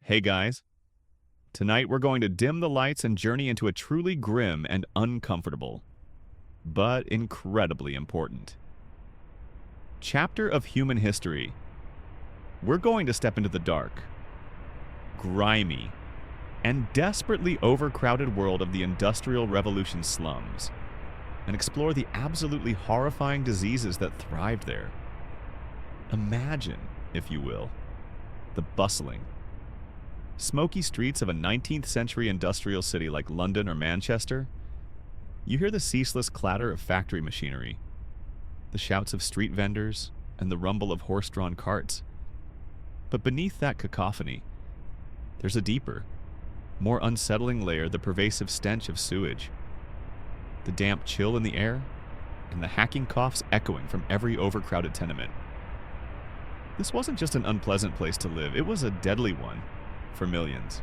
Hey guys, tonight we're going to dim the lights and journey into a truly grim and uncomfortable, but incredibly important chapter of human history. We're going to step into the dark, grimy, and desperately overcrowded world of the Industrial Revolution slums and explore the absolutely horrifying diseases that thrived there. Imagine, if you will, the bustling, smoky streets of a 19th century industrial city like London or Manchester. You hear the ceaseless clatter of factory machinery, the shouts of street vendors, and the rumble of horse-drawn carts. But beneath that cacophony, there's a deeper, more unsettling layer: the pervasive stench of sewage, the damp chill in the air, and the hacking coughs echoing from every overcrowded tenement. This wasn't just an unpleasant place to live, it was a deadly one for millions.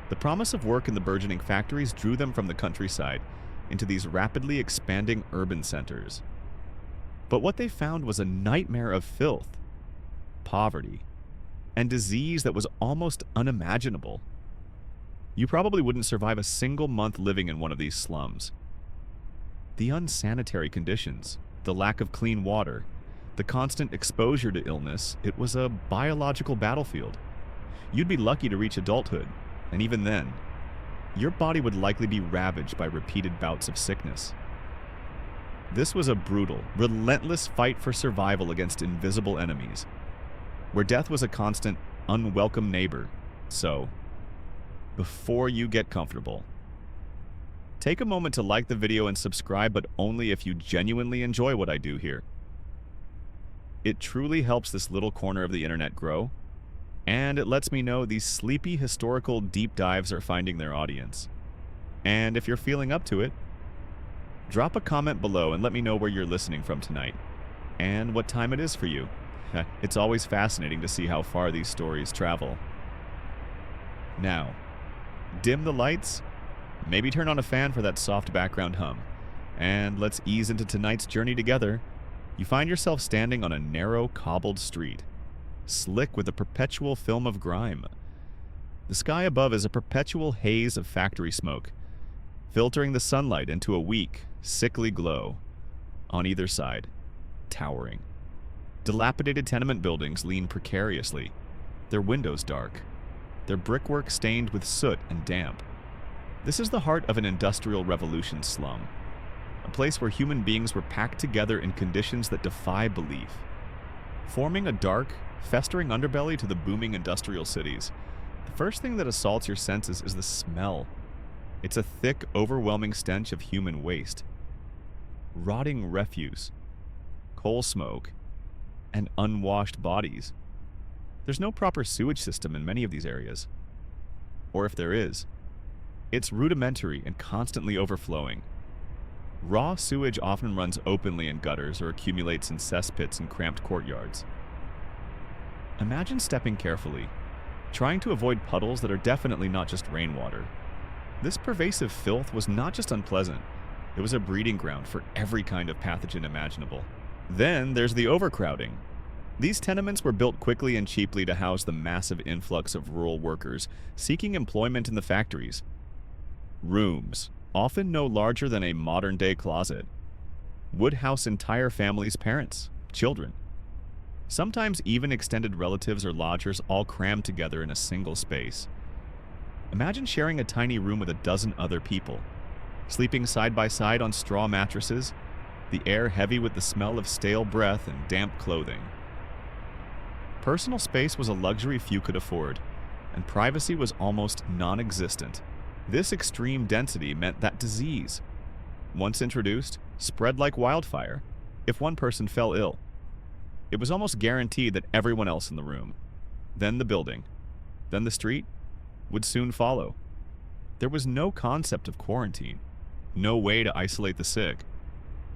The promise of work in the burgeoning factories drew them from the countryside into these rapidly expanding urban centers. But what they found was a nightmare of filth, poverty, and disease that was almost unimaginable. You probably wouldn't survive a single month living in one of these slums. The unsanitary conditions, the lack of clean water, the constant exposure to illness, it was a biological battlefield. You'd be lucky to reach adulthood, and even then, your body would likely be ravaged by repeated bouts of sickness. This was a brutal, relentless fight for survival against invisible enemies, where death was a constant, unwelcome neighbor. So, before you get comfortable, take a moment to like the video and subscribe, but only if you genuinely enjoy what I do here. It truly helps this little corner of the internet grow, and it lets me know these sleepy historical deep dives are finding their audience. And if you're feeling up to it, drop a comment below and let me know where you're listening from tonight, and what time it is for you. It's always fascinating to see how far these stories travel. Now, dim the lights, maybe turn on a fan for that soft background hum, and let's ease into tonight's journey together. You find yourself standing on a narrow, cobbled street, slick with a perpetual film of grime. The sky above is a perpetual haze of factory smoke, filtering the sunlight into a weak, sickly glow. On either side, towering, dilapidated tenement buildings lean precariously, their windows dark, their brickwork stained with soot and damp. This is the heart of an Industrial Revolution slum, a place where human beings were packed together in conditions that defy belief, forming a dark, festering underbelly to the booming industrial cities. The first thing that assaults your senses is the smell. It's a thick, overwhelming stench of human waste, rotting refuse, coal smoke, and unwashed bodies. There's no proper sewage system in many of these areas. Or if there is, it's rudimentary and constantly overflowing. Raw sewage often runs openly in gutters or accumulates in cesspits and cramped courtyards. Imagine stepping carefully, trying to avoid puddles that are definitely not just rainwater. This pervasive filth was not just unpleasant, it was a breeding ground for every kind of pathogen imaginable. Then there's the overcrowding. These tenements were built quickly and cheaply to house the massive influx of rural workers seeking employment in the factories. Rooms, often no larger than a modern-day closet, would house entire families' parents, children, sometimes even extended relatives or lodgers all crammed together in a single space. Imagine sharing a tiny room with a dozen other people, sleeping side by side on straw mattresses, the air heavy with the smell of stale breath and damp clothing. Personal space was a luxury few could afford, and privacy was almost non-existent. This extreme density meant that disease, once introduced, spread like wildfire. If one person fell ill, it was almost guaranteed that everyone else in the room, then the building, then the street, would soon follow. There was no concept of quarantine, no way to isolate the sick.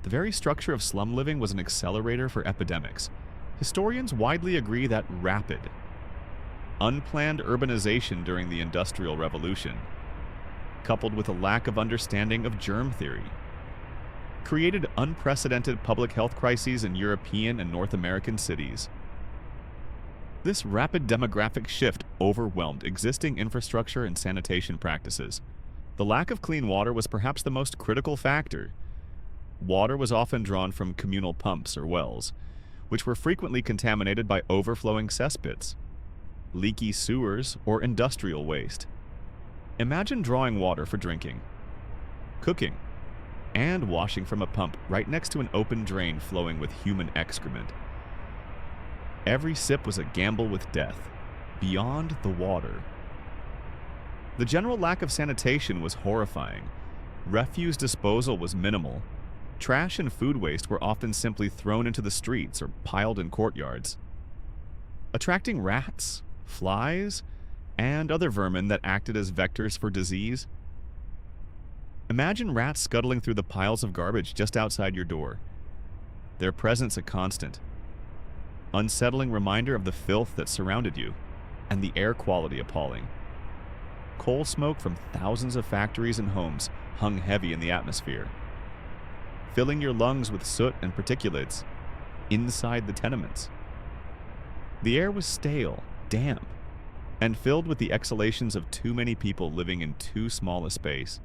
The very structure of slum living was an accelerator for epidemics. Historians widely agree that rapid, unplanned urbanization during the Industrial Revolution, coupled with a lack of understanding of germ theory, created unprecedented public health crises in European and North American cities. This rapid demographic shift overwhelmed existing infrastructure and sanitation practices. The lack of clean water was perhaps the most critical factor. Water was often drawn from communal pumps or wells, which were frequently contaminated by overflowing cesspits, leaky sewers, or industrial waste. Imagine drawing water for drinking, cooking, and washing from a pump right next to an open drain flowing with human excrement. Every sip was a gamble with death, beyond the water. The general lack of sanitation was horrifying. Refuse disposal was minimal. Trash and food waste were often simply thrown into the streets or piled in courtyards, attracting rats, flies, and other vermin that acted as vectors for disease. Imagine rats scuttling through the piles of garbage just outside your door. Their presence a constant, unsettling reminder of the filth that surrounded you, and the air quality appalling. Coal smoke from thousands of factories and homes hung heavy in the atmosphere, filling your lungs with soot and particulates inside the tenements. The air was stale, damp, and filled with the exhalations of too many people living in too small a space,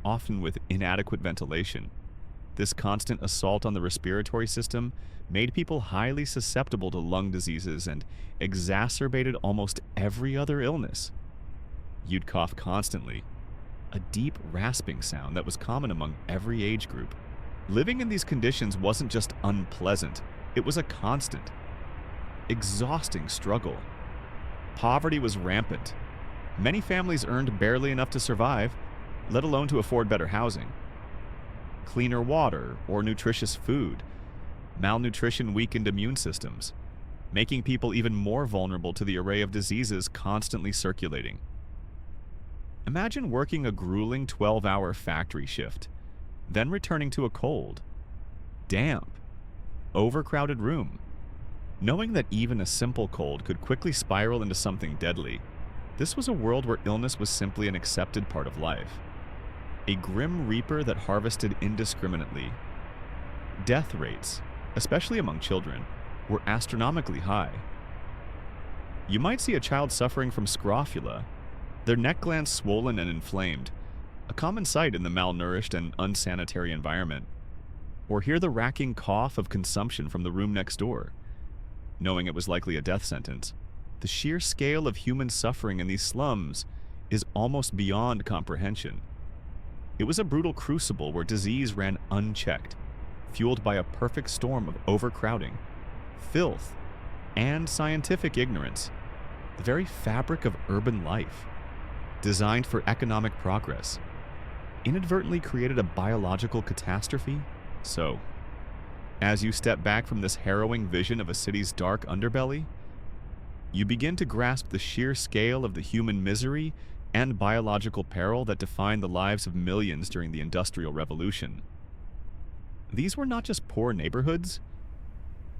often with inadequate ventilation. This constant assault on the respiratory system made people highly susceptible to lung diseases and exacerbated almost every other illness. You'd cough constantly, a deep rasping sound that was common among every age group. Living in these conditions wasn't just unpleasant, it was a constant, exhausting struggle. Poverty was rampant. Many families earned barely enough to survive, let alone to afford better housing. Cleaner water or nutritious food. Malnutrition weakened immune systems, making people even more vulnerable to the array of diseases constantly circulating. Imagine working a grueling 12-hour factory shift, then returning to a cold, damp, overcrowded room, knowing that even a simple cold could quickly spiral into something deadly. This was a world where illness was simply an accepted part of life. A grim reaper that harvested indiscriminately. Death rates, especially among children, were astronomically high. You might see a child suffering from scrofula, their neck glands swollen and inflamed, a common sight in the malnourished and unsanitary environment. Or hear the racking cough of consumption from the room next door, knowing it was likely a death sentence. The sheer scale of human suffering in these slums is almost beyond comprehension. It was a brutal crucible where disease ran unchecked, fueled by a perfect storm of overcrowding, filth, and scientific ignorance. The very fabric of urban life, designed for economic progress, inadvertently created a biological catastrophe. So, as you step back from this harrowing vision of a city's dark underbelly, you begin to grasp the sheer scale of the human misery and biological peril that defined the lives of millions during the Industrial Revolution. These were not just poor neighborhoods,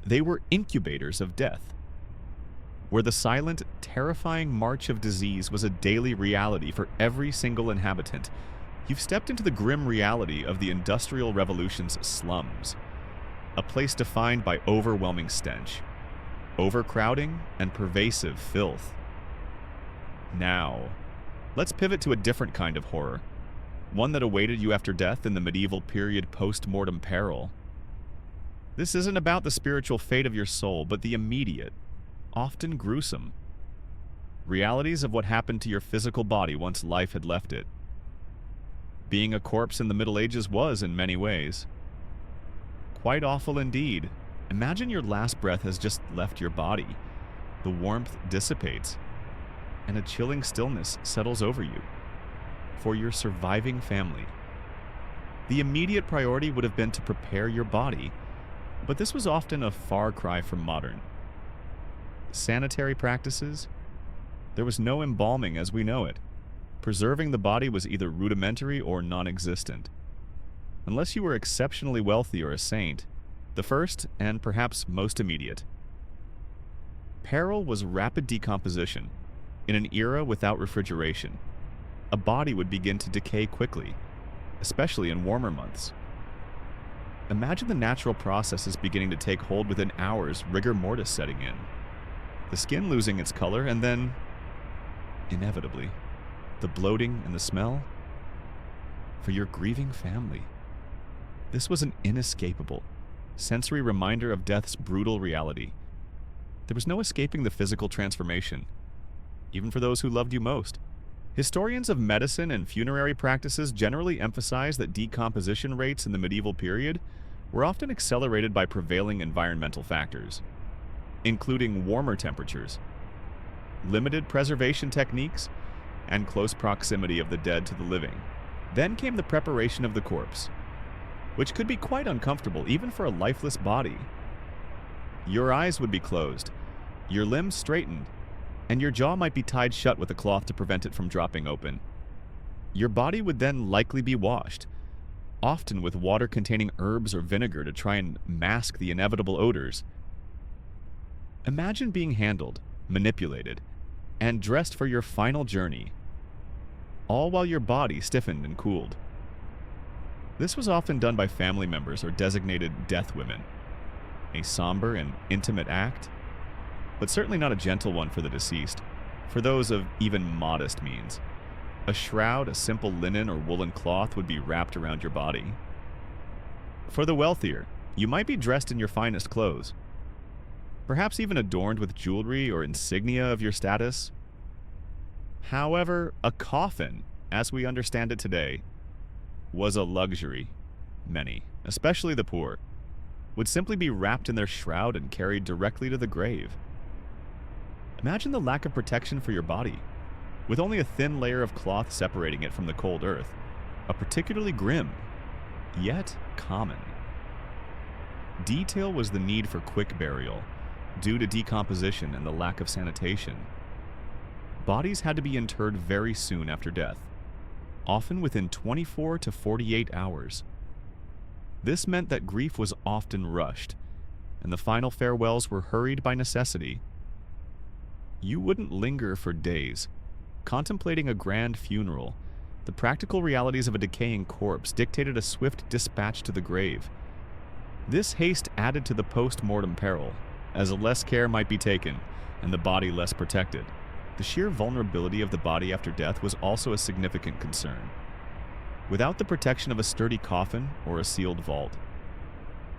they were incubators of death, where the silent, terrifying march of disease was a daily reality for every single inhabitant. You've stepped into the grim reality of the Industrial Revolution's slums, a place defined by overwhelming stench, overcrowding, and pervasive filth. Now, let's pivot to a different kind of horror, one that awaited you after death in the medieval period post-mortem peril. This isn't about the spiritual fate of your soul, but the immediate, often gruesome, realities of what happened to your physical body once life had left it. Being a corpse in the Middle Ages was, in many ways, quite awful indeed. Imagine your last breath has just left your body. The warmth dissipates, and a chilling stillness settles over you. For your surviving family, the immediate priority would have been to prepare your body, but this was often a far cry from modern. Sanitary practices? There was no embalming as we know it. Preserving the body was either rudimentary or non-existent. Unless you were exceptionally wealthy or a saint, the first and perhaps most immediate. Peril was rapid decomposition. In an era without refrigeration, a body would begin to decay quickly, especially in warmer months. Imagine the natural processes beginning to take hold within hours, rigor mortis setting in. the skin losing its color, and then, inevitably, the bloating and the smell for your grieving family. This was an inescapable, sensory reminder of death's brutal reality. There was no escaping the physical transformation, even for those who loved you most. Historians of medicine and funerary practices generally emphasize that decomposition rates in the medieval period were often accelerated by prevailing environmental factors, including warmer temperatures, limited preservation techniques, and close proximity of the dead to the living. Then came the preparation of the corpse, which could be quite uncomfortable even for a lifeless body. Your eyes would be closed, your limbs straightened, and your jaw might be tied shut with a cloth to prevent it from dropping open. Your body would then likely be washed, often with water containing herbs or vinegar to try and mask the inevitable odors. Imagine being handled, manipulated, and dressed for your final journey, all while your body stiffened and cooled. This was often done by family members or designated death women, a somber and intimate act, but certainly not a gentle one for the deceased. For those of even modest means, a shroud, a simple linen or woolen cloth would be wrapped around your body. For the wealthier, you might be dressed in your finest clothes, perhaps even adorned with jewelry or insignia of your status. However, a coffin, as we understand it today, was a luxury. Many, especially the poor, would simply be wrapped in their shroud and carried directly to the grave. Imagine the lack of protection for your body, with only a thin layer of cloth separating it from the cold earth, a particularly grim, yet common. Detail was the need for quick burial, due to decomposition and the lack of sanitation. Bodies had to be interred very soon after death, often within 24 to 48 hours. This meant that grief was often rushed, and the final farewells were hurried by necessity. You wouldn't linger for days, contemplating a grand funeral. The practical realities of a decaying corpse dictated a swift dispatch to the grave. This haste added to the post-mortem peril, as less care might be taken, and the body less protected. The sheer vulnerability of the body after death was also a significant concern. Without the protection of a sturdy coffin or a sealed vault,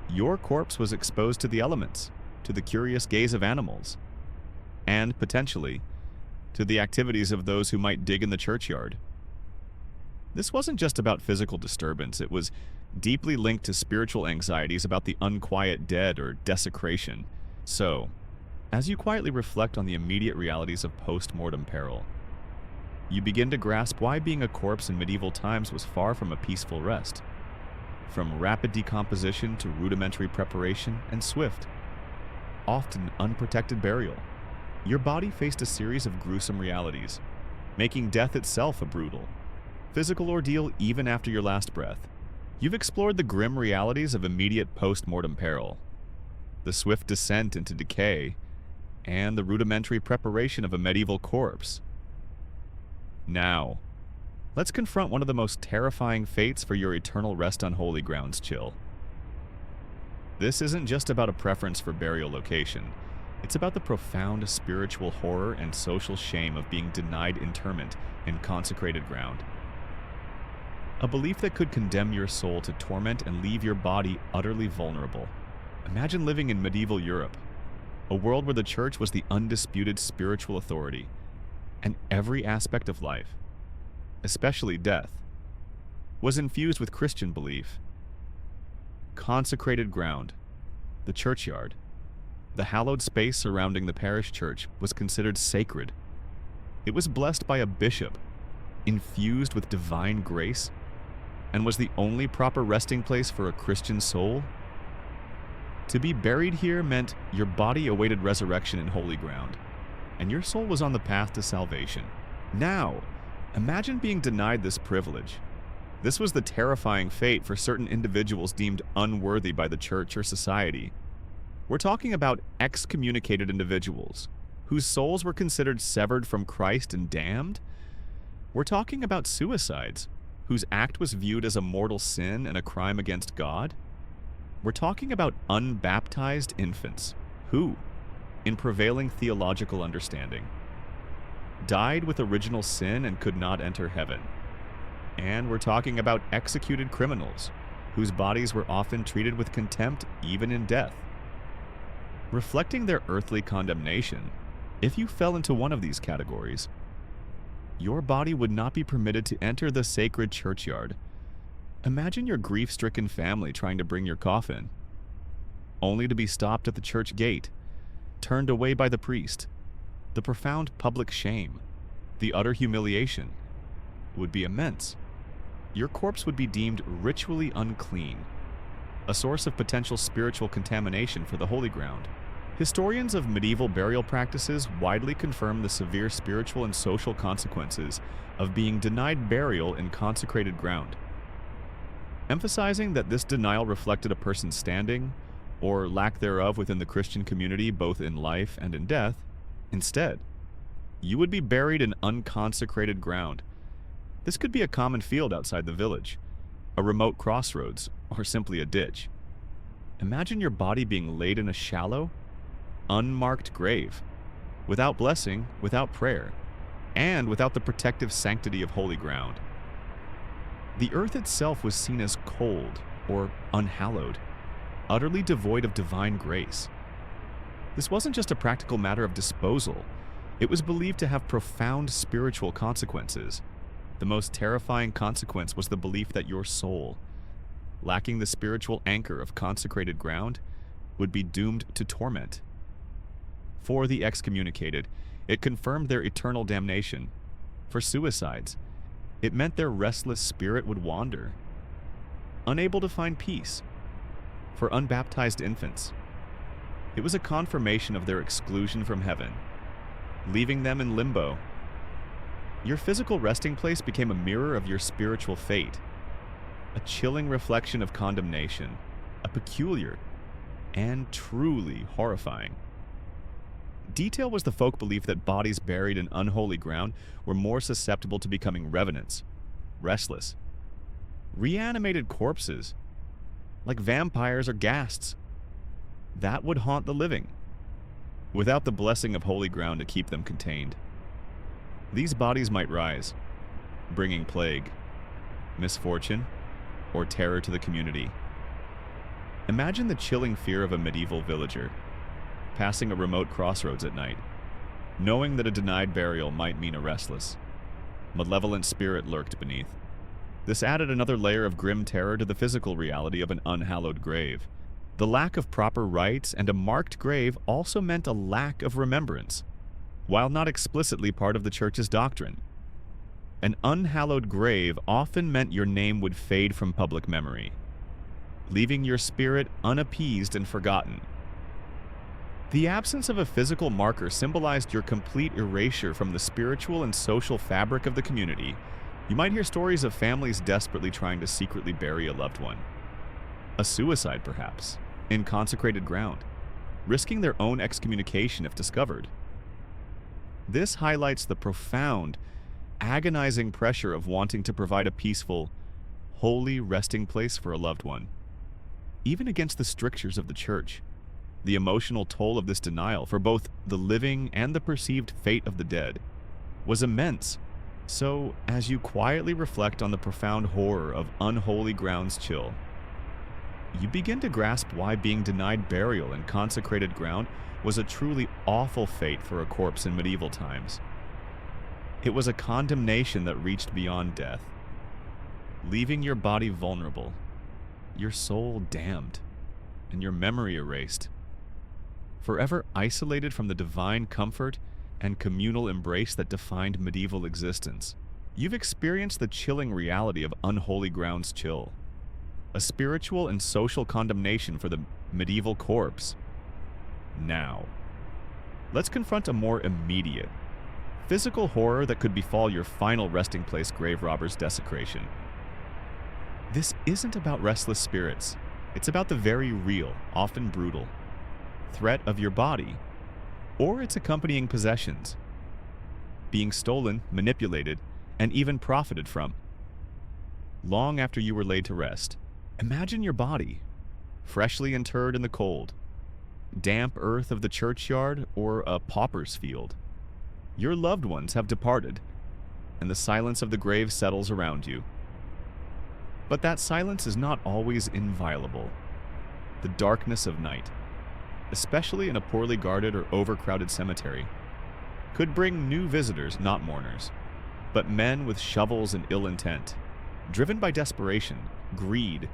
your corpse was exposed to the elements, to the curious gaze of animals, and, potentially, to the activities of those who might dig in the churchyard. This wasn't just about physical disturbance, it was deeply linked to spiritual anxieties about the unquiet dead or desecration. So, as you quietly reflect on the immediate realities of post-mortem peril, you begin to grasp why being a corpse in medieval times was far from a peaceful rest. From rapid decomposition to rudimentary preparation and swift, often unprotected burial, your body faced a series of gruesome realities, making death itself a brutal, physical ordeal even after your last breath. You've explored the grim realities of immediate post-mortem peril, the swift descent into decay, and the rudimentary preparation of a medieval corpse. Now, let's confront one of the most terrifying fates for your eternal rest on holy grounds, Chill. This isn't just about a preference for burial location. It's about the profound spiritual horror and social shame of being denied interment in consecrated ground. A belief that could condemn your soul to torment and leave your body utterly vulnerable. Imagine living in medieval Europe, a world where the church was the undisputed spiritual authority, and every aspect of life, especially death, was infused with Christian belief. Consecrated ground, the churchyard, the hallowed space surrounding the parish church, was considered sacred. It was blessed by a bishop, infused with divine grace, and was the only proper resting place for a Christian soul. To be buried here meant your body awaited resurrection in holy ground, and your soul was on the path to salvation. Now, imagine being denied this privilege. This was the terrifying fate for certain individuals deemed unworthy by the church or society. We're talking about excommunicated individuals, whose souls were considered severed from Christ and damned. We're talking about suicides, whose act was viewed as a mortal sin and a crime against God. We're talking about unbaptized infants, who, in prevailing theological understanding. Died with original sin and could not enter heaven. And we're talking about executed criminals, whose bodies were often treated with contempt even in death. Reflecting their earthly condemnation, if you fell into one of these categories, your body would not be permitted to enter the sacred churchyard. Imagine your grief-stricken family trying to bring your coffin, only to be stopped at the church gate, turned away by the priest. The profound public shame, the utter humiliation, would be immense. Your corpse would be deemed ritually unclean, a source of potential spiritual contamination for the holy ground. Historians of medieval burial practices widely confirm the severe spiritual and social consequences of being denied burial in consecrated ground, emphasizing that this denial reflected a person's standing, or lack thereof, within the Christian community both in life and in death. Instead, you would be buried in unconsecrated ground. This could be a common field outside the village, a remote crossroads, or simply a ditch. Imagine your body being laid in a shallow, unmarked grave, without blessing, without prayer, and without the protective sanctity of holy ground. The earth itself was seen as cold or unhallowed, utterly devoid of divine grace. This wasn't just a practical matter of disposal. It was believed to have profound spiritual consequences. The most terrifying consequence was the belief that your soul, lacking the spiritual anchor of consecrated ground, would be doomed to torment. For the excommunicated, it confirmed their eternal damnation. For suicides, it meant their restless spirit would wander, unable to find peace. For unbaptized infants, it was a confirmation of their exclusion from heaven, leaving them in limbo. Your physical resting place became a mirror of your spiritual fate, a chilling reflection of condemnation, a peculiar and truly horrifying. Detail was the folk belief that bodies buried in unholy ground were more susceptible to becoming revenants, restless, reanimated corpses, like vampires or ghasts, that would haunt the living, without the blessing of holy ground to keep them contained. These bodies might rise, bringing plague, misfortune, or terror to the community. Imagine the chilling fear of a medieval villager, passing a remote crossroads at night, knowing that a denied burial might mean a restless, malevolent spirit lurked beneath. This added another layer of grim terror to the physical reality of an unhallowed grave. The lack of proper rites and a marked grave also meant a lack of remembrance, while not explicitly part of the church's doctrine. An unhallowed grave often meant your name would fade from public memory, leaving your spirit unappeased and forgotten. The absence of a physical marker symbolized your complete erasure from the spiritual and social fabric of the community. You might hear stories of families desperately trying to secretly bury a loved one. A suicide, perhaps, in consecrated ground, risking their own excommunication if discovered. This highlights the profound, agonizing pressure of wanting to provide a peaceful, holy resting place for a loved one. Even against the strictures of the church, the emotional toll of this denial for both the living and the perceived fate of the dead was immense. So, as you quietly reflect on the profound horror of unholy ground's chill, you begin to grasp why being denied burial in consecrated ground was a truly awful fate for a corpse in medieval times. It was a condemnation that reached beyond death, leaving your body vulnerable, your soul damned, and your memory erased, forever isolated from the divine comfort and communal embrace that defined medieval existence. You've experienced the chilling reality of unholy ground's chill, a spiritual and social condemnation for the medieval corpse. Now, let's confront a more immediate, physical horror that could befall your final resting place grave robber's desecration. This isn't about restless spirits. It's about the very real, often brutal, threat of your body, or its accompanying possessions, being stolen, manipulated, and even profited from. Long after you were laid to rest, imagine your body, freshly interred in the cold, damp earth of the churchyard, or a pauper's field. Your loved ones have departed, and the silence of the grave settles around you. But that silence is not always inviolable. The darkness of night, especially in a poorly guarded or overcrowded cemetery, could bring new visitors, not mourners, but men with shovels and ill intent, driven by desperation, greed,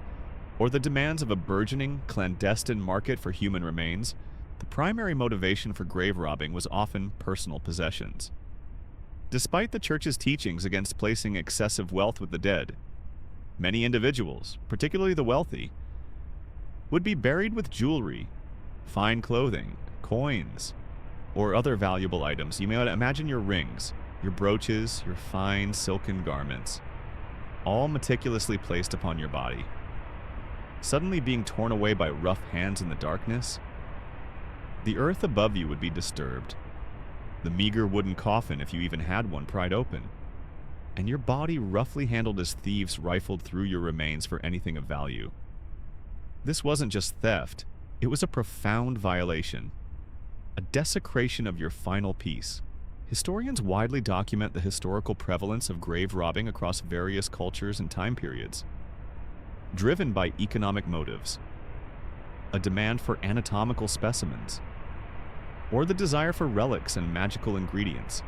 or the demands of a burgeoning, clandestine market for human remains. The primary motivation for grave robbing was often personal possessions. Despite the church's teachings against placing excessive wealth with the dead, many individuals, particularly the wealthy, would be buried with jewelry, fine clothing, coins, or other valuable items. You may imagine your rings, your brooches, your fine silken garments, all meticulously placed upon your body. Suddenly being torn away by rough hands in the darkness, the earth above you would be disturbed, the meager wooden coffin, if you even had one, pried open, and your body roughly handled as thieves rifled through your remains for anything of value. This wasn't just theft, it was a profound violation, a desecration of your final piece. Historians widely document the historical prevalence of grave robbing across various cultures and time periods, driven by economic motives, a demand for anatomical specimens, or the desire for relics and magical ingredients,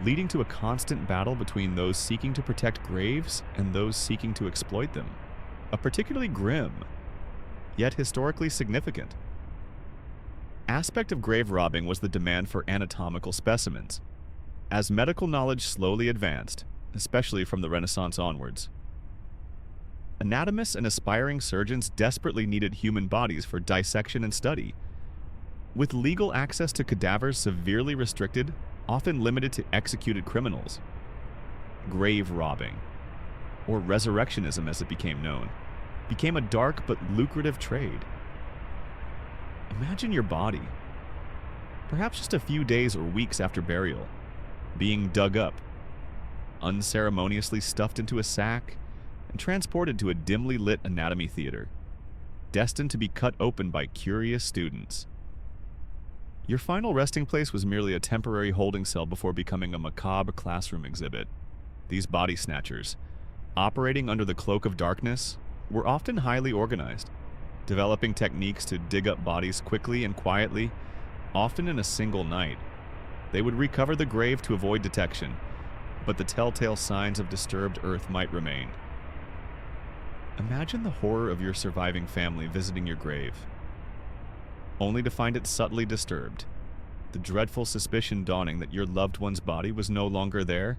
leading to a constant battle between those seeking to protect graves and those seeking to exploit them. A particularly grim, yet historically significant, aspect of grave robbing was the demand for anatomical specimens. As medical knowledge slowly advanced, especially from the Renaissance onwards, anatomists and aspiring surgeons desperately needed human bodies for dissection and study. With legal access to cadavers severely restricted, often limited to executed criminals, grave robbing, or resurrectionism as it became known, became a dark but lucrative trade. Imagine your body, perhaps just a few days or weeks after burial, being dug up, unceremoniously stuffed into a sack, and transported to a dimly lit anatomy theater, destined to be cut open by curious students. Your final resting place was merely a temporary holding cell before becoming a macabre classroom exhibit. These body snatchers, operating under the cloak of darkness, were often highly organized, developing techniques to dig up bodies quickly and quietly, often in a single night. They would recover the grave to avoid detection, but the telltale signs of disturbed earth might remain. Imagine the horror of your surviving family visiting your grave, only to find it subtly disturbed, the dreadful suspicion dawning that your loved one's body was no longer there.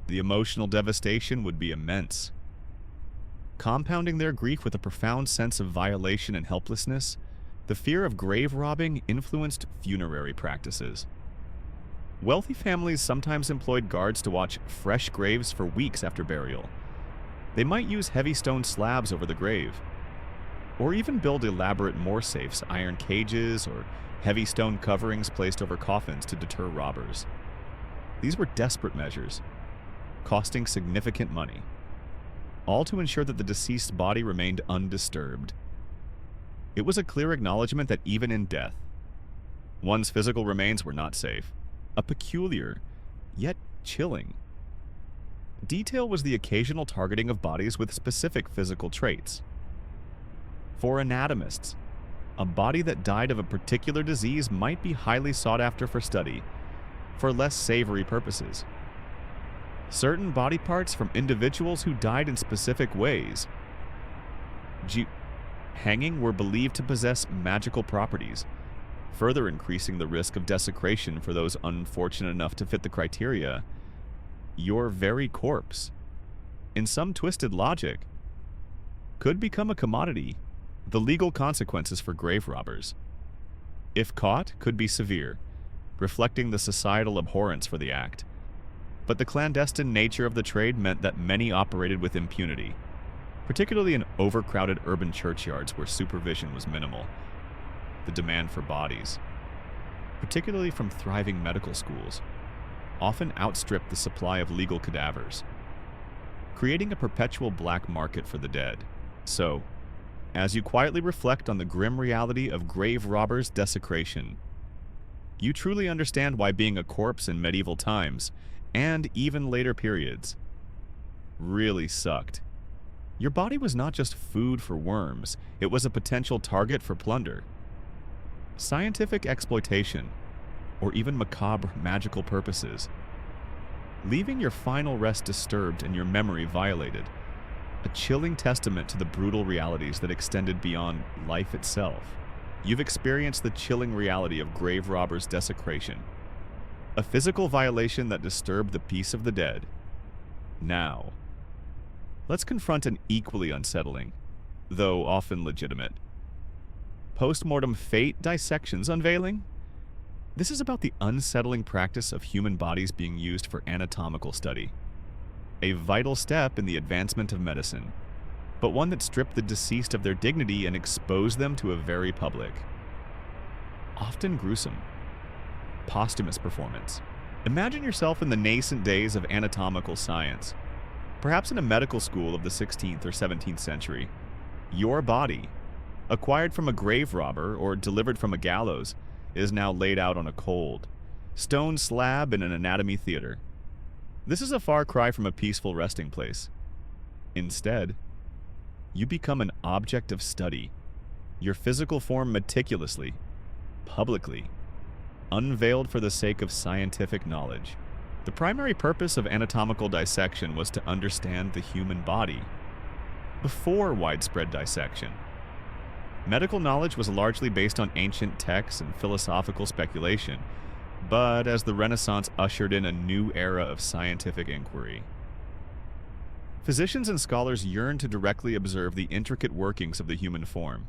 The emotional devastation would be immense. Compounding their grief with a profound sense of violation and helplessness, the fear of grave robbing influenced funerary practices. Wealthy families sometimes employed guards to watch fresh graves for weeks after burial. They might use heavy stone slabs over the grave, or even build elaborate more safes, iron cages, or heavy stone coverings placed over coffins to deter robbers. These were desperate measures, costing significant money, all to ensure that the deceased's body remained undisturbed. It was a clear acknowledgement that even in death, one's physical remains were not safe. A peculiar, yet chilling detail was the occasional targeting of bodies with specific physical traits. For anatomists, a body that died of a particular disease might be highly sought after for study, for less savory purposes. Certain body parts from individuals who died in specific ways, hanging, were believed to possess magical properties, further increasing the risk of desecration for those unfortunate enough to fit the criteria. Your very corpse, in some twisted logic, could become a commodity. The legal consequences for grave robbers, if caught, could be severe, reflecting the societal abhorrence for the act. But the clandestine nature of the trade meant that many operated with impunity, particularly in overcrowded urban churchyards where supervision was minimal. The demand for bodies, particularly from thriving medical schools, often outstripped the supply of legal cadavers, creating a perpetual black market for the dead. So, as you quietly reflect on the grim reality of grave robbers' desecration. You truly understand why being a corpse in medieval times, and even later periods, really sucked. Your body was not just food for worms, it was a potential target for plunder. Scientific exploitation, or even macabre magical purposes, leaving your final rest disturbed and your memory violated, a chilling testament to the brutal realities that extended beyond life itself. You've experienced the chilling reality of grave robbers' desecration, a physical violation that disturbed the peace of the dead. Now, let's confront an equally unsettling, though often legitimate, post-mortem fate dissections unveiling. This is about the unsettling practice of human bodies being used for anatomical study, a vital step in the advancement of medicine, but one that stripped the deceased of their dignity and exposed them to a very public, often gruesome, posthumous performance. Imagine yourself in the nascent days of anatomical science, perhaps in a medical school of the 16th or 17th century. Your body, acquired from a grave robber or delivered from a gallows, is now laid out on a cold, stone slab in an anatomy theater. This is a far cry from a peaceful resting place. Instead, you become an object of study, your physical form meticulously, publicly, unveiled for the sake of scientific knowledge. The primary purpose of anatomical dissection was to understand the human body. Before widespread dissection, medical knowledge was largely based on ancient texts and philosophical speculation, but as the Renaissance ushered in a new era of scientific inquiry, physicians and scholars yearned to directly observe the intricate workings of the human form.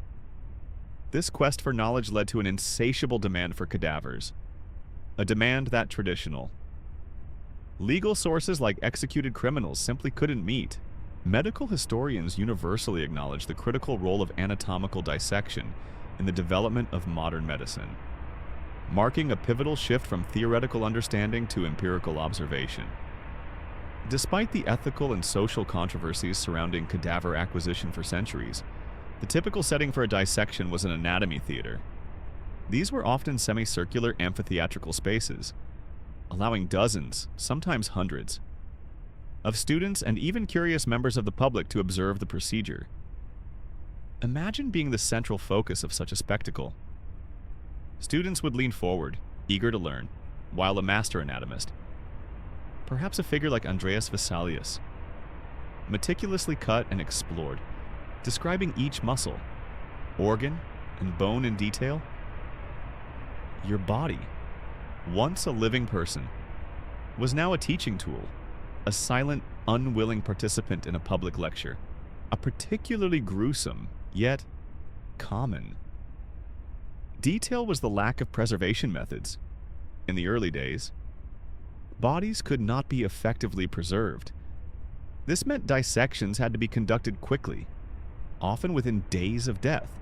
This quest for knowledge led to an insatiable demand for cadavers, a demand that traditional legal sources like executed criminals simply couldn't meet. Medical historians universally acknowledge the critical role of anatomical dissection in the development of modern medicine, marking a pivotal shift from theoretical understanding to empirical observation. Despite the ethical and social controversies surrounding cadaver acquisition for centuries, the typical setting for a dissection was an anatomy theater. These were often semicircular amphitheatrical spaces, allowing dozens, sometimes hundreds, of students and even curious members of the public to observe the procedure. Imagine being the central focus of such a spectacle. Students would lean forward, eager to learn, while a master anatomist, perhaps a figure like Andreas Vesalius, meticulously cut and explored, describing each muscle, organ, and bone in detail. Your body, once a living person, was now a teaching tool, a silent, unwilling participant in a public lecture, a particularly gruesome, yet common. Detail was the lack of preservation methods. In the early days, bodies could not be effectively preserved. This meant dissections had to be conducted quickly, often within days of death,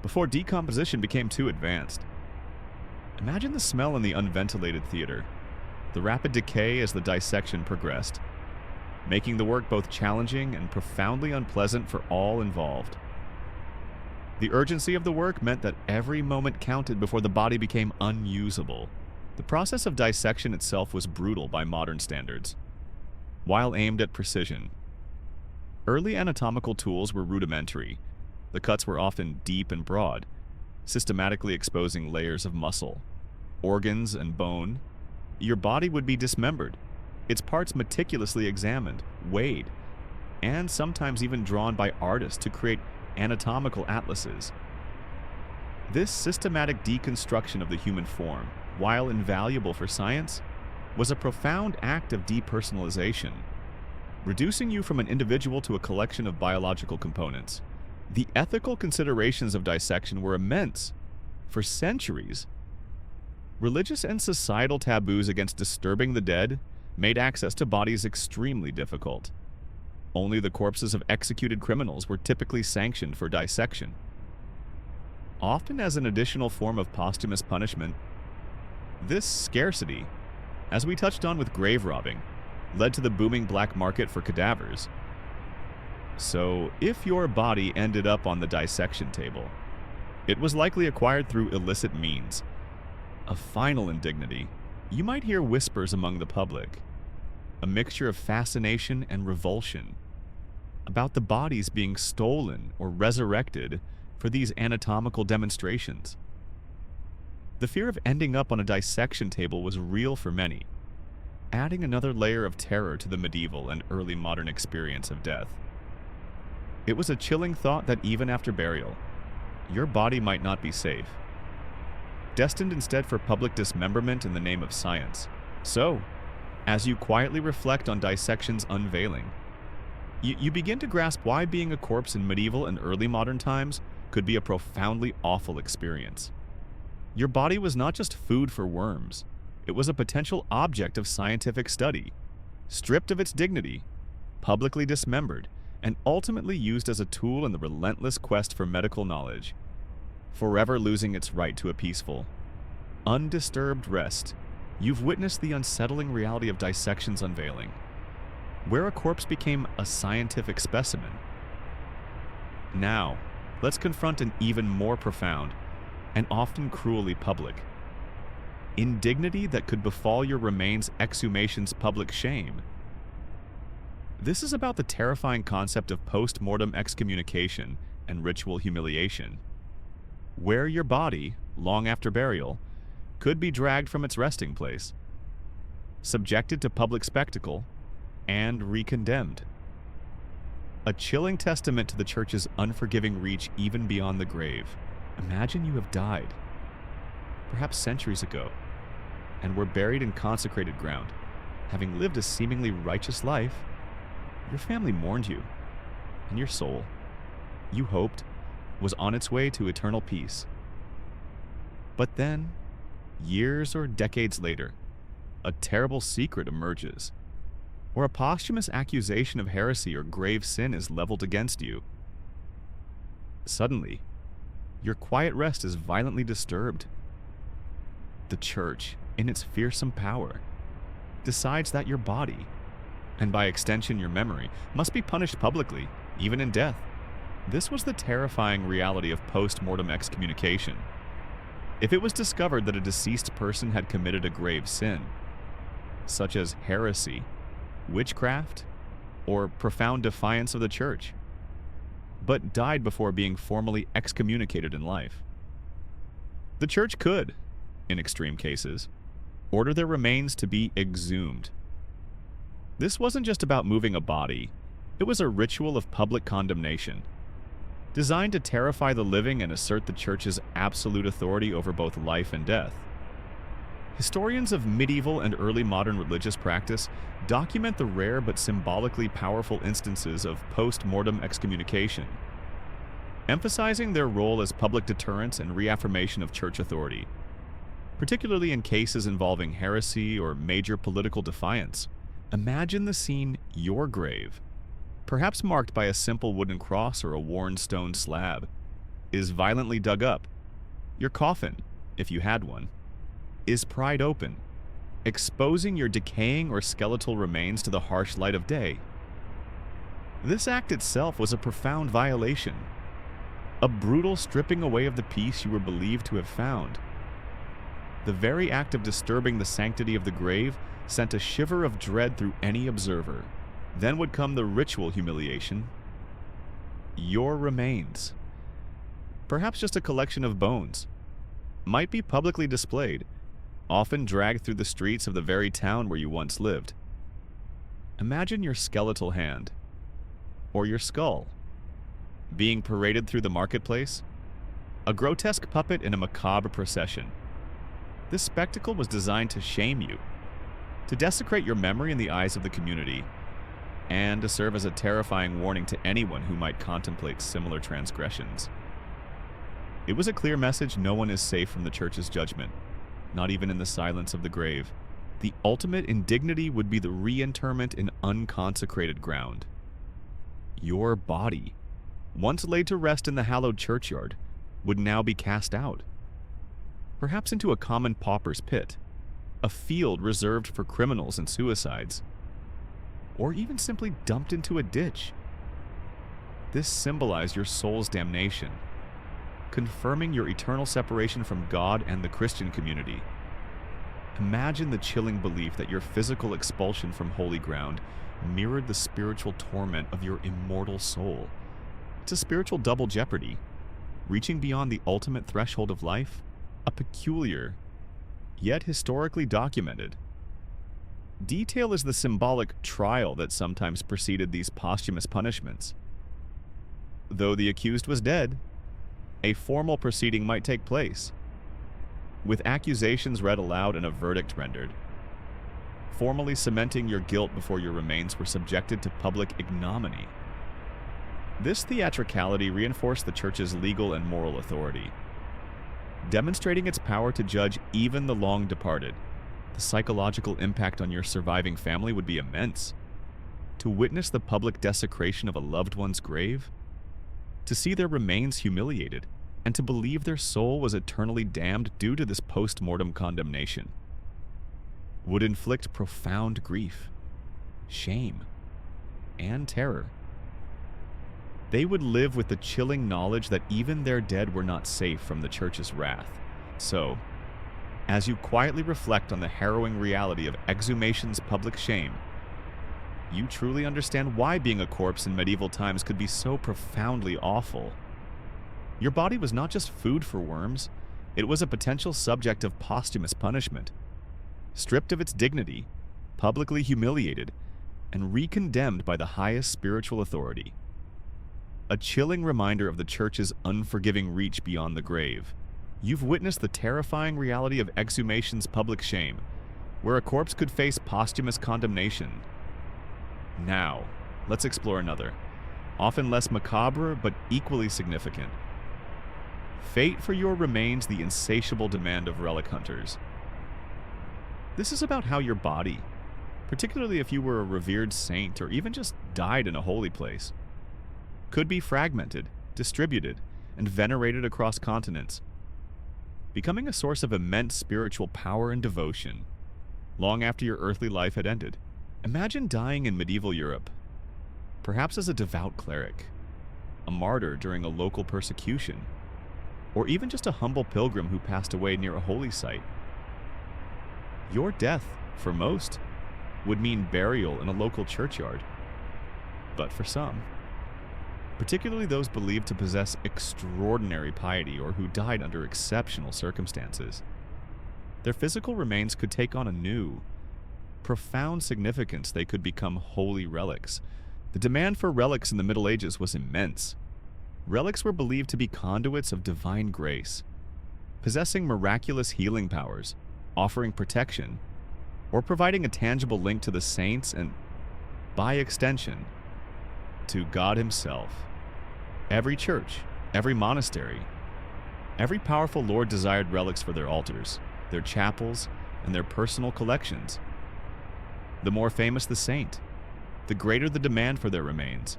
before decomposition became too advanced. Imagine the smell in the unventilated theater, the rapid decay as the dissection progressed, making the work both challenging and profoundly unpleasant for all involved. The urgency of the work meant that every moment counted before the body became unusable. The process of dissection itself was brutal by modern standards, while aimed at precision. Early anatomical tools were rudimentary. The cuts were often deep and broad, systematically exposing layers of muscle, organs, and bone. Your body would be dismembered, its parts meticulously examined, weighed, and sometimes even drawn by artists to create anatomical atlases. This systematic deconstruction of the human form, while invaluable for science, was a profound act of depersonalization, reducing you from an individual to a collection of biological components. The ethical considerations of dissection were immense. For centuries, religious and societal taboos against disturbing the dead made access to bodies extremely difficult. Only the corpses of executed criminals were typically sanctioned for dissection, often as an additional form of posthumous punishment. This scarcity, as we touched on with grave robbing, led to the booming black market for cadavers. So, if your body ended up on the dissection table, it was likely acquired through illicit means. A final indignity. You might hear whispers among the public, a mixture of fascination and revulsion, about the bodies being stolen or resurrected for these anatomical demonstrations. The fear of ending up on a dissection table was real for many, adding another layer of terror to the medieval and early modern experience of death. It was a chilling thought that even after burial, your body might not be safe, destined instead for public dismemberment in the name of science. So, as you quietly reflect on dissection's unveiling, you begin to grasp why being a corpse in medieval and early modern times could be a profoundly awful experience. Your body was not just food for worms, it was a potential object of scientific study, stripped of its dignity, publicly dismembered, and ultimately used as a tool in the relentless quest for medical knowledge, forever losing its right to a peaceful, undisturbed rest. You've witnessed the unsettling reality of dissection's unveiling, where a corpse became a scientific specimen. Now, let's confront an even more profound and often cruelly public indignity that could befall your remains' exhumation's public shame. This is about the terrifying concept of post-mortem excommunication and ritual humiliation, where your body, long after burial, could be dragged from its resting place, subjected to public spectacle, and recondemned. A chilling testament to the Church's unforgiving reach even beyond the grave. Imagine you have died, perhaps centuries ago, and were buried in consecrated ground, having lived a seemingly righteous life. Your family mourned you, and your soul, you hoped, was on its way to eternal peace. But then, years or decades later, a terrible secret emerges, or a posthumous accusation of heresy or grave sin is leveled against you. Suddenly, your quiet rest is violently disturbed. The Church, in its fearsome power, decides that your body, and by extension your memory, must be punished publicly, even in death. This was the terrifying reality of post-mortem excommunication. If it was discovered that a deceased person had committed a grave sin, such as heresy, witchcraft, or profound defiance of the Church, but died before being formally excommunicated in life, the Church could, in extreme cases, order their remains to be exhumed. This wasn't just about moving a body, it was a ritual of public condemnation, designed to terrify the living and assert the Church's absolute authority over both life and death. Historians of medieval and early modern religious practice document the rare but symbolically powerful instances of post-mortem excommunication, emphasizing their role as public deterrence and reaffirmation of Church authority, particularly in cases involving heresy or major political defiance. Imagine the scene: your grave, perhaps marked by a simple wooden cross or a worn stone slab, is violently dug up. Your coffin, if you had one, is pried open, exposing your decaying or skeletal remains to the harsh light of day. This act itself was a profound violation, a brutal stripping away of the peace you were believed to have found. The very act of disturbing the sanctity of the grave sent a shiver of dread through any observer. Then would come the ritual humiliation. Your remains, perhaps just a collection of bones, might be publicly displayed, often dragged through the streets of the very town where you once lived. Imagine your skeletal hand, or your skull, being paraded through the marketplace, a grotesque puppet in a macabre procession. This spectacle was designed to shame you, to desecrate your memory in the eyes of the community, and to serve as a terrifying warning to anyone who might contemplate similar transgressions. It was a clear message: no one is safe from the Church's judgment, not even in the silence of the grave. The ultimate indignity would be the reinterment in unconsecrated ground. Your body, once laid to rest in the hallowed churchyard, would now be cast out, perhaps into a common pauper's pit, a field reserved for criminals and suicides, or even simply dumped into a ditch. This symbolized your soul's damnation, confirming your eternal separation from God and the Christian community. Imagine the chilling belief that your physical expulsion from holy ground mirrored the spiritual torment of your immortal soul. It's a spiritual double jeopardy, reaching beyond the ultimate threshold of life, a peculiar, yet historically documented. Detail is the symbolic trial that sometimes preceded these posthumous punishments. Though the accused was dead, a formal proceeding might take place, with accusations read aloud and a verdict rendered, formally cementing your guilt before your remains were subjected to public ignominy. This theatricality reinforced the Church's legal and moral authority, demonstrating its power to judge even the long departed. The psychological impact on your surviving family would be immense. To witness the public desecration of a loved one's grave, to see their remains humiliated, and to believe their soul was eternally damned due to this post-mortem condemnation, would inflict profound grief, shame, and terror. They would live with the chilling knowledge that even their dead were not safe from the Church's wrath. So, as you quietly reflect on the harrowing reality of exhumation's public shame, you truly understand why being a corpse in medieval times could be so profoundly awful. Your body was not just food for worms, it was a potential subject of posthumous punishment. Stripped of its dignity, publicly humiliated, and recondemned by the highest spiritual authority. A chilling reminder of the Church's unforgiving reach beyond the grave. You've witnessed the terrifying reality of exhumation's public shame, where a corpse could face posthumous condemnation. Now, let's explore another, often less macabre but equally significant. Fate for your remains the insatiable demand of relic hunters. This is about how your body, particularly if you were a revered saint or even just died in a holy place, could be fragmented, distributed, and venerated across continents, becoming a source of immense spiritual power and devotion long after your earthly life had ended. Imagine dying in medieval Europe, perhaps as a devout cleric, a martyr during a local persecution, or even just a humble pilgrim who passed away near a holy site. Your death, for most, would mean burial in a local churchyard. But for some, particularly those believed to possess extraordinary piety or who died under exceptional circumstances, their physical remains could take on a new, profound significance. They could become holy relics. The demand for relics in the Middle Ages was immense. Relics were believed to be conduits of divine grace, possessing miraculous healing powers, offering protection, or providing a tangible link to the saints and, by extension, to God Himself. Every church, every monastery, every powerful lord desired relics for their altars, their chapels, and their personal collections. The more famous the saint, the greater the demand for their remains.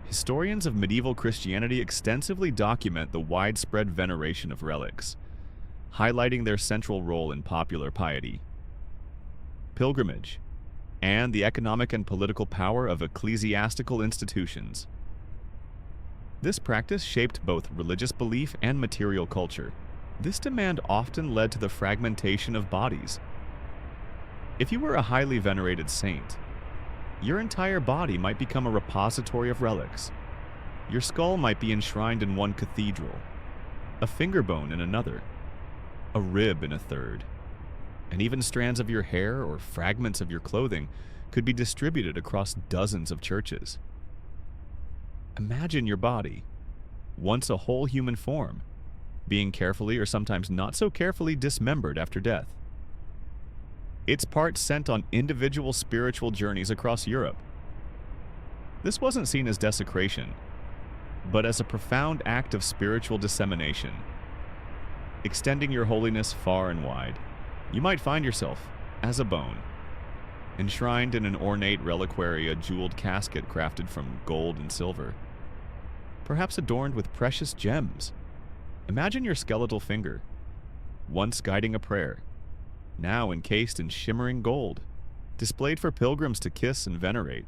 Historians of medieval Christianity extensively document the widespread veneration of relics, highlighting their central role in popular piety, pilgrimage, and the economic and political power of ecclesiastical institutions. This practice shaped both religious belief and material culture. This demand often led to the fragmentation of bodies. If you were a highly venerated saint, your entire body might become a repository of relics. Your skull might be enshrined in one cathedral, a finger bone in another, a rib in a third, and even strands of your hair or fragments of your clothing could be distributed across dozens of churches. Imagine your body, once a whole human form, being carefully or sometimes not so carefully dismembered after death. Its parts sent on individual spiritual journeys across Europe. This wasn't seen as desecration, but as a profound act of spiritual dissemination, extending your holiness far and wide. You might find yourself, as a bone, enshrined in an ornate reliquary, a jeweled casket crafted from gold and silver, perhaps adorned with precious gems. Imagine your skeletal finger, once guiding a prayer, now encased in shimmering gold, displayed for pilgrims to kiss and venerate.